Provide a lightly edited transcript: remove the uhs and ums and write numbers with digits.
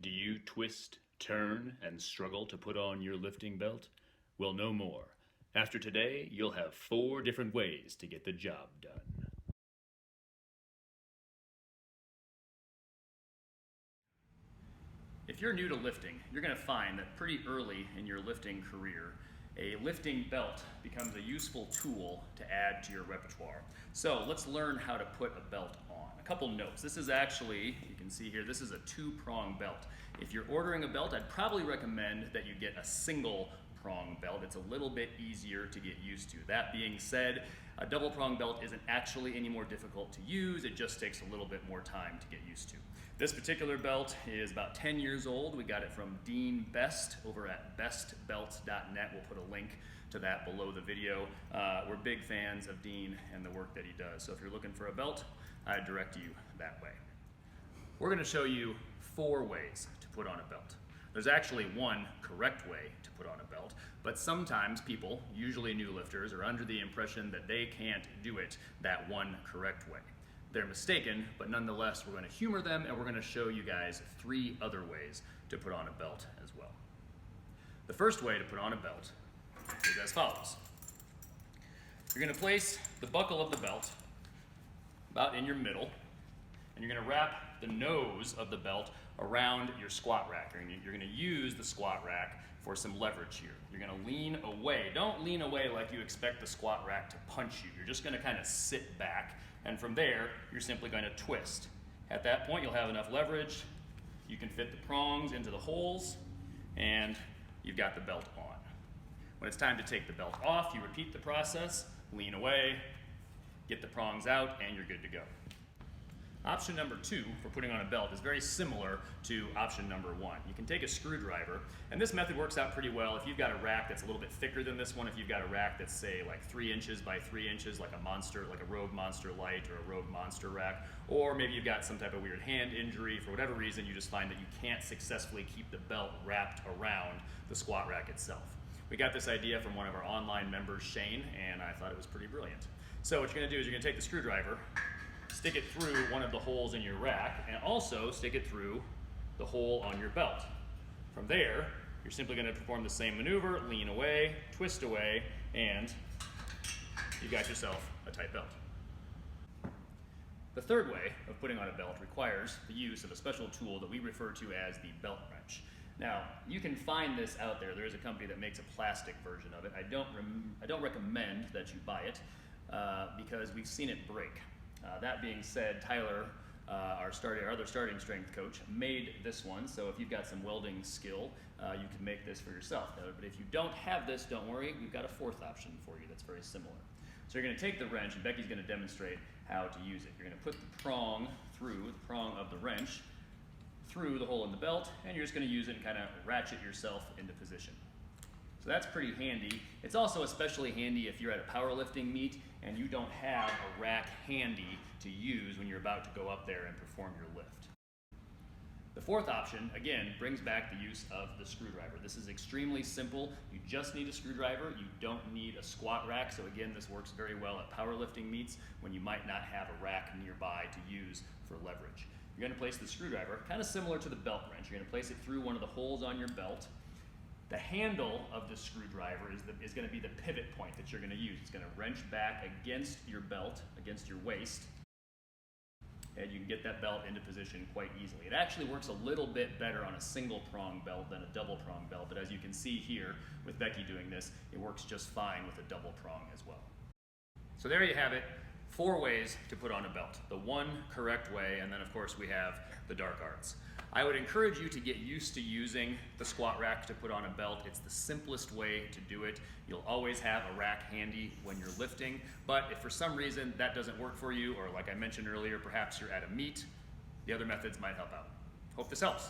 Do you twist, turn, and struggle to put on your lifting belt? Well, no more. After today, you'll have 4 different ways to get the job done. If you're new to lifting, you're going to find that pretty early in your lifting career, a lifting belt becomes a useful tool to add to your repertoire. So let's learn how to put a belt on. A couple notes. This is actually, you can see here, this is a 2-prong belt. If you're ordering a belt, I'd probably recommend that you get a single prong belt. It's a little bit easier to get used to. That being said, a double prong belt isn't actually any more difficult to use. It just takes a little bit more time to get used to. This particular belt is about 10 years old. We got it from Dean Best over at bestbelts.net. We'll put a link to that below the video. We're big fans of Dean and the work that he does. So if you're looking for a belt, I direct you that way. We're going to show you 4 ways to put on a belt. There's actually one correct way to put on a belt, but sometimes people, usually new lifters, are under the impression that they can't do it that one correct way. They're mistaken, but nonetheless, we're going to humor them and we're going to show you guys 3 other ways to put on a belt as well. The first way to put on a belt is as follows. You're going to place the buckle of the belt about in your middle, and you're going to wrap the nose of the belt around your squat rack. You're going to use the squat rack for some leverage here. You're going to lean away. Don't lean away like you expect the squat rack to punch you. You're just going to kind of sit back, and from there, you're simply going to twist. At that point, you'll have enough leverage. You can fit the prongs into the holes, and you've got the belt on. When it's time to take the belt off, you repeat the process, lean away, get the prongs out, and you're good to go. Option number 2 for putting on a belt is very similar to option number 1. You can take a screwdriver, and this method works out pretty well if you've got a rack that's a little bit thicker than this one. If you've got a rack that's, say, like 3 inches by 3 inches, like a Monster, like a Rogue Monster Light or a Rogue Monster rack, or maybe you've got some type of weird hand injury, for whatever reason you just find that you can't successfully keep the belt wrapped around the squat rack itself. We got this idea from one of our online members, Shane, and I thought it was pretty brilliant. So what you're going to do is you're going to take the screwdriver, stick it through one of the holes in your rack, and also stick it through the hole on your belt. From there, you're simply going to perform the same maneuver, lean away, twist away, and you've got yourself a tight belt. The third way of putting on a belt requires the use of a special tool that we refer to as the belt wrench. Now, you can find this out there. There is a company that makes a plastic version of it. I don't recommend that you buy it because we've seen it break. That being said, Tyler, our other starting strength coach, made this one. So if you've got some welding skill, you can make this for yourself. But if you don't have this, don't worry. We've got a 4th option for you that's very similar. So you're going to take the wrench, and Becky's going to demonstrate how to use it. You're going to put the prong of the wrench through the hole in the belt, and you're just going to use it and kind of ratchet yourself into position. So that's pretty handy. It's also especially handy if you're at a powerlifting meet and you don't have a rack handy to use when you're about to go up there and perform your lift. The 4th option, again, brings back the use of the screwdriver. This is extremely simple. You just need a screwdriver. You don't need a squat rack. So again, this works very well at powerlifting meets when you might not have a rack nearby to use for leverage. You're going to place the screwdriver, kind of similar to the belt wrench. You're going to place it through one of the holes on your belt. The handle of the screwdriver is going to be the pivot point that you're going to use. It's going to wrench back against your belt, against your waist, and you can get that belt into position quite easily. It actually works a little bit better on a single prong belt than a double prong belt, but as you can see here with Becky doing this, it works just fine with a double prong as well. So there you have it. 4 ways to put on a belt. The one correct way, and then of course we have the dark arts. I would encourage you to get used to using the squat rack to put on a belt. It's the simplest way to do it. You'll always have a rack handy when you're lifting, but if for some reason that doesn't work for you, or like I mentioned earlier, perhaps you're at a meet, the other methods might help out. Hope this helps.